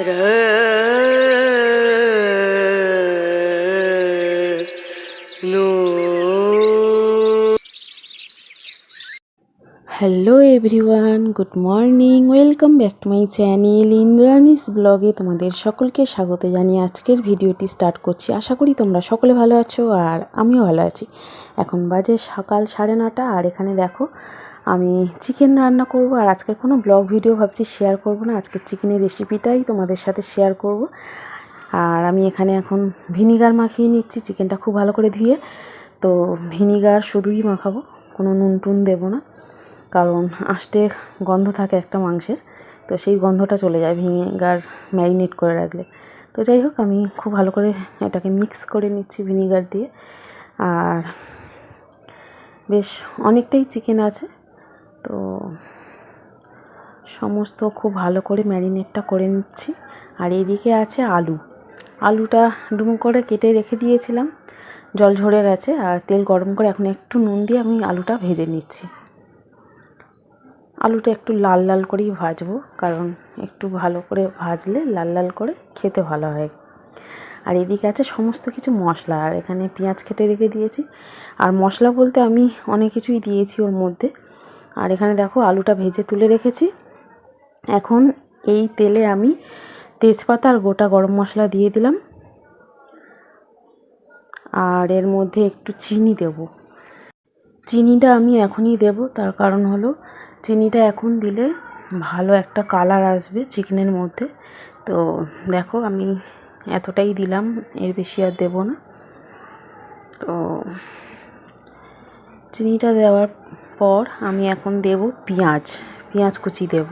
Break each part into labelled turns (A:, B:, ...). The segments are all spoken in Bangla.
A: Hello everyone, good morning, welcome back to my channel Indrani's ব্লগে তোমাদের সকলকে স্বাগত জানিয়ে আজকের ভিডিওটি স্টার্ট করছি। আশা করি তোমরা সকলে ভালো আছো আর আমিও ভালো আছি। এখন বাজে সকাল 9:30 আর এখানে দেখো আমি চিকেন রান্না করব। আর আজকের কোনো ব্লগ ভিডিও ভাবছি শেয়ার করব না, আজকের চিকেনের রেসিপিটাই তোমাদের সাথে শেয়ার করব। আর আমি এখানে এখন ভিনিগার মাখিয়ে নিচ্ছি চিকেনটা খুব ভালো করে ধুয়ে। তো ভিনিগার শুধুই মাখাবো, কোনো নুন টুন দেবো না, কারণ আষ্টে গন্ধ থাকে একটা মাংসের, তো সেই গন্ধটা চলে যায় ভিনিগার ম্যারিনেট করে রাখলে। তো যাই হোক, আমি খুব ভালো করে এটাকে মিক্স করে নিচ্ছি ভিনিগার দিয়ে। আর বেশ অনেকটাই চিকেন আছে, তো সমস্ত খুব ভালো করে ম্যারিনেটটা করে নিচ্ছি। আর এইদিকে আছে আলুটা ডুমো করে কেটে রেখে দিয়েছিলাম, জল ঝরে গেছে। আর তেল গরম করে এখন একটু নুন দিয়ে আমি আলুটা ভেজে নিচ্ছি। আলুটা একটু লাল লাল করেই ভাজবো, কারণ একটু ভালো করে ভাজলে লাল লাল করে খেতে ভালো হয়। আর এদিকে আছে সমস্ত কিছু মশলা, আর এখানে পেঁয়াজ কেটে রেখে দিয়েছি। আর মশলা বলতে আমি অনেক কিছুই দিয়েছি ওর মধ্যে। আর এখানে দেখো আলুটা ভেজে তুলে রেখেছি। এখন এই তেলে আমি তেজপাতা আর গোটা গরম মশলা দিয়ে দিলাম। আর এর মধ্যে একটু চিনি দেব। চিনিটা আমি এখনই দেব, তার কারণ হলো চিনিটা এখন দিলে ভালো একটা কালার আসবে চিকেনের মধ্যে। তো দেখো আমি এতটাই দিলাম, এর বেশি আর দেব না। তো চিনিটা দেওয়ার পর আমি এখন দেব পেঁয়াজ কুচি দেব।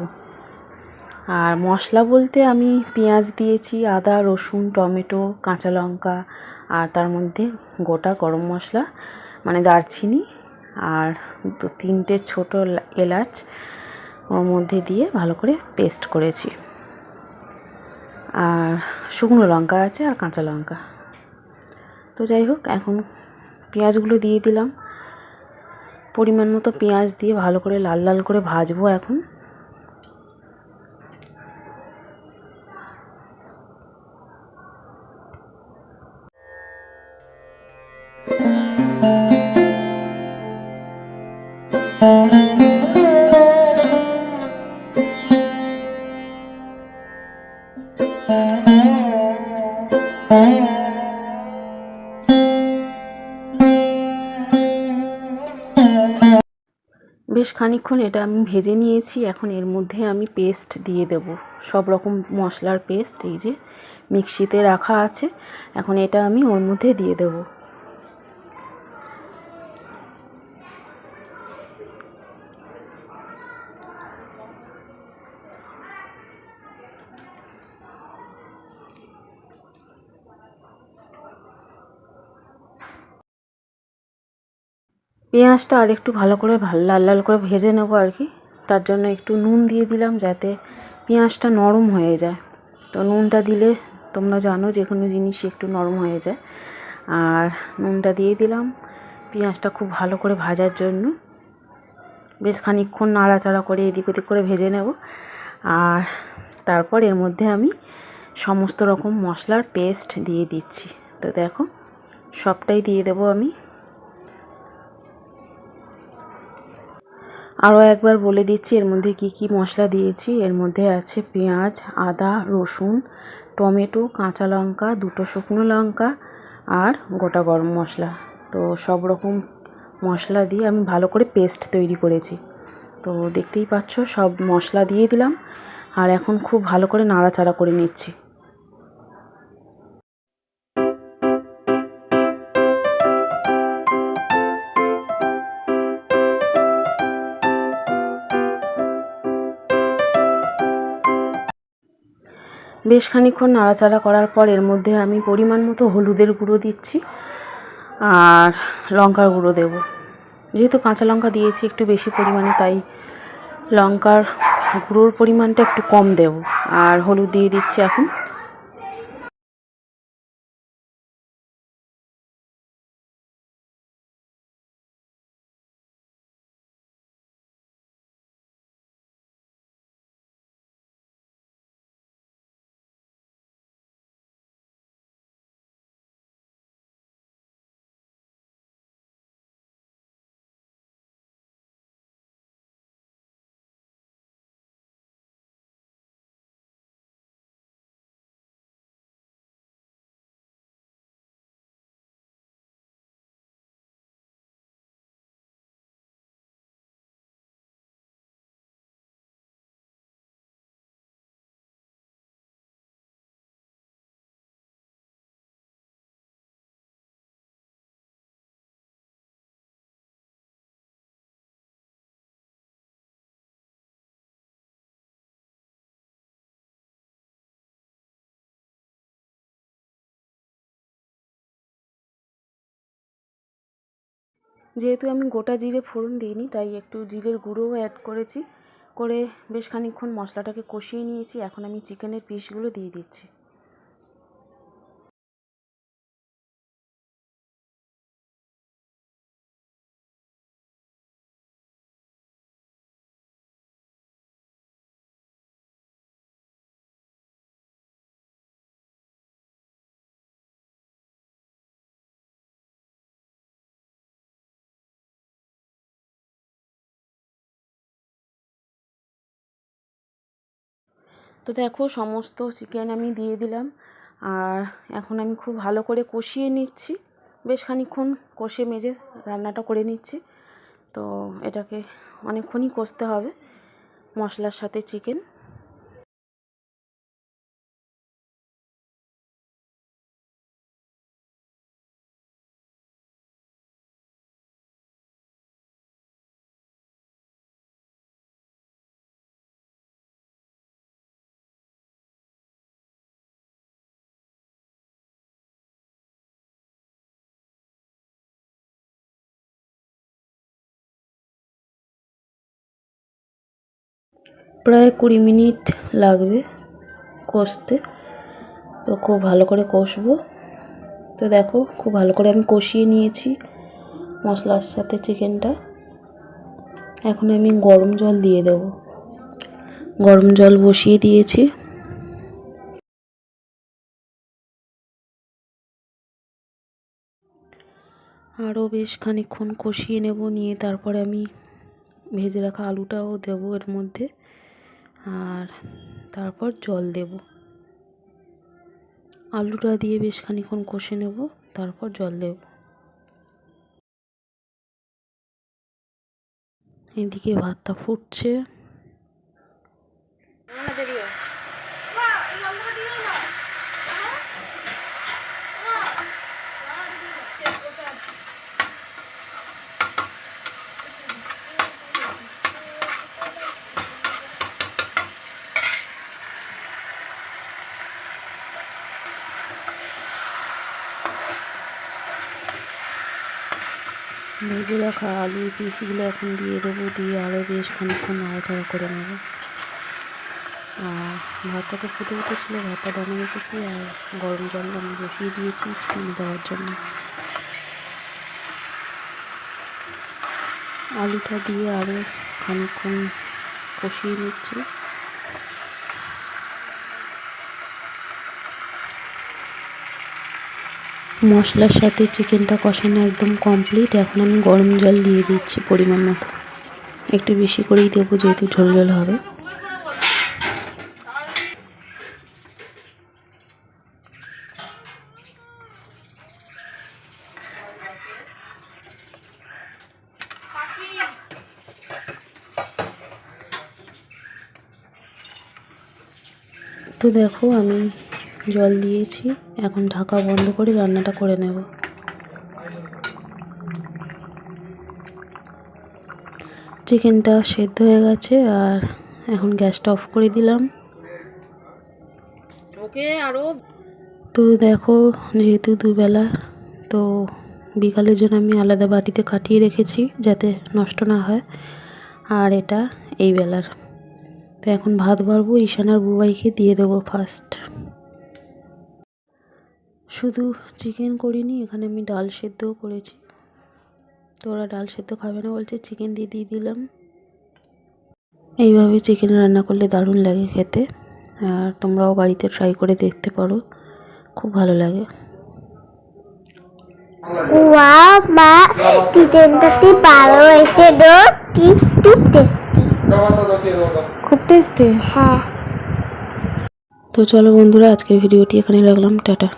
A: আর মশলা বলতে আমি পেঁয়াজ দিয়েছি, আদা রসুন টমেটো কাঁচা লঙ্কা, আর তার মধ্যে গোটা গরম মশলা মানে দারচিনি আর 2-3টে ছোট এলাচ ওর মধ্যে দিয়ে ভালো করে পেস্ট করেছি। আর শুকনো লঙ্কা আছে আর কাঁচা লঙ্কা। তো যাই হোক, এখন পেঁয়াজগুলো দিয়ে দিলাম। পরিমাণ মতো পেঁয়াজ দিয়ে ভালো করে লাল লাল করে ভাজবো এখন। বেশ খানিকক্ষণ এটা আমি ভেজে নিয়েছি। এখন এর মধ্যে আমি পেস্ট দিয়ে দেব, সব রকম মশলার পেস্ট, এই যে মিক্সিতে রাখা আছে। এখন এটা আমি ওর মধ্যে দিয়ে দেব। পেঁয়াজটা আর একটু ভালো করে লাল লাল করে ভেজে নেবো আর কি। তার জন্য একটু নুন দিয়ে দিলাম, যাতে পেঁয়াজটা নরম হয়ে যায়। তো নুনটা দিলে তোমরা জানো যে কোনো জিনিসই একটু নরম হয়ে যায়। আর নুনটা দিয়ে দিলাম পেঁয়াজটা খুব ভালো করে ভাজার জন্য। বেশ খানিকক্ষণ নাড়াচাড়া করে এদিক ওদিক করে ভেজে নেব। আর তারপর এর মধ্যে আমি সমস্ত রকম মশলার পেস্ট দিয়ে দিচ্ছি। তো দেখো সবটাই দিয়ে দেবো আমি। আরও একবার বলে দিচ্ছি এর মধ্যে কি কি মশলা দিয়েছি। এর মধ্যে আছে পেঁয়াজ, আদা রসুন টমেটো কাঁচা লঙ্কা, 2টো শুকনো লঙ্কা আর গোটা গরম মশলা। তো সব রকম মশলা দিয়ে আমি ভালো করে পেস্ট তৈরি করেছি। তো দেখতেই পাচ্ছ সব মশলা দিয়ে দিলাম। আর এখন খুব ভালো করে নাড়াচাড়া করে নিচ্ছি। বেশ খানিকক্ষণ নাড়াচাড়া করার পর এর মধ্যে আমি পরিমাণ মতো হলুদের গুঁড়ো দিচ্ছি আর লঙ্কার গুঁড়ো দেব। যেহেতু কাঁচা লঙ্কা দিয়েছি একটু বেশি পরিমাণে, তাই লঙ্কার গুঁড়োর পরিমাণটা একটু কম দেব। আর হলুদ দিয়ে দিচ্ছি এখন। যেহেতু আমি গোটা জিরে ফোড়ন দিইনি, তাই একটু জিরের গুঁড়োও অ্যাড করেছি, করে বেশ খানিকক্ষণ মশলাটাকে কষিয়ে নিয়েছি। এখন আমি চিকেনের পিসগুলো দিয়ে দিচ্ছি। তো দেখো সমস্ত চিকেন আমি দিয়ে দিলাম, আর এখন আমি খুব ভালো করে কষিয়ে নিচ্ছি। বেশ খানিকক্ষণ কষে মেজে রান্নাটা করে নিচ্ছি। তো এটাকে অনেকক্ষণই কষতে হবে মশলার সাথে চিকেন। প্রায় 20 মিনিট লাগবে কষতে। তো খুব ভালো করে কষবো। তো দেখো খুব ভালো করে আমি কষিয়ে নিয়েছি মশলার সাথে চিকেনটা। এখন আমি গরম জল দিয়ে দেব। গরম জল বসিয়ে দিয়েছি। আরও বেশ খানিকক্ষণ কষিয়ে নেব, নিয়ে তারপরে আমি ভেজে রাখা আলুটাও দেবো এর মধ্যে, আর তারপর জল দেব। আলুটা দিয়ে বেশ খানিকক্ষণ কষে নেব, তারপর জল দেব। এদিকে ভাতটা ফুটছে। ভেজে রাখা আলুর পিসগুলো এখন দিয়ে দেবো, দিয়ে আরও বেশ খানিকক্ষণ নাড়াচাড়া করে নেব। আর ভাতটা তো ফুটে উঠেছিল, ভাতটা দমে রেখেছি, আর গরম জল আমি বসিয়ে দিয়েছি চিকেন দেওয়ার জন্য। আলুটা দিয়ে আরও খানিকক্ষণ কষিয়ে নিচ্ছি। মশলার সাথে চিকেনটা কষানো একদম কমপ্লিট। এখন আমি গরম জল দিয়ে দিচ্ছি পরিমাণ মতো, একটু বেশি করেই দেবো যেহেতু ঝোল ঝোল হবে। তো দেখো আমি জল দিয়েছি, এখন ঢাকা বন্ধ করে রান্নাটা করে নেব। চিকেনটা সেদ্ধ হয়ে গেছে, আর এখন গ্যাসটা অফ করে দিলাম। তো দেখো যেহেতু দুবেলা, তো বিকালের জন্য আমি আলাদা বাটিতে কাটিয়ে রেখেছি যাতে নষ্ট না হয়, আর এটা এই বেলার। তো এখন ভাত বাড়বো, ঈশান আর বুবাইকে দিয়ে দেবো ফার্স্ট। শুধু চিকেন করিনি, এখানে আমি ডাল সেদ্ধও করেছি। তো ওরা ডাল সেদ্ধ খাবে না বলছে, চিকেন দিয়ে দিলাম। এইভাবে চিকেন রান্না করলে দারুণ লাগে খেতে, আর তোমরাও বাড়িতে ট্রাই করে দেখতে পারো, খুব ভালো লাগে।
B: ওয়াও মা, চিকেনটা কি ভালো হয়েছে গো, খুব টেস্টি।
A: খুব টেস্টি।
B: হ্যাঁ।
A: তো চলো বন্ধুরা, আজকের ভিডিওটি এখানে রাখলাম। টাটা।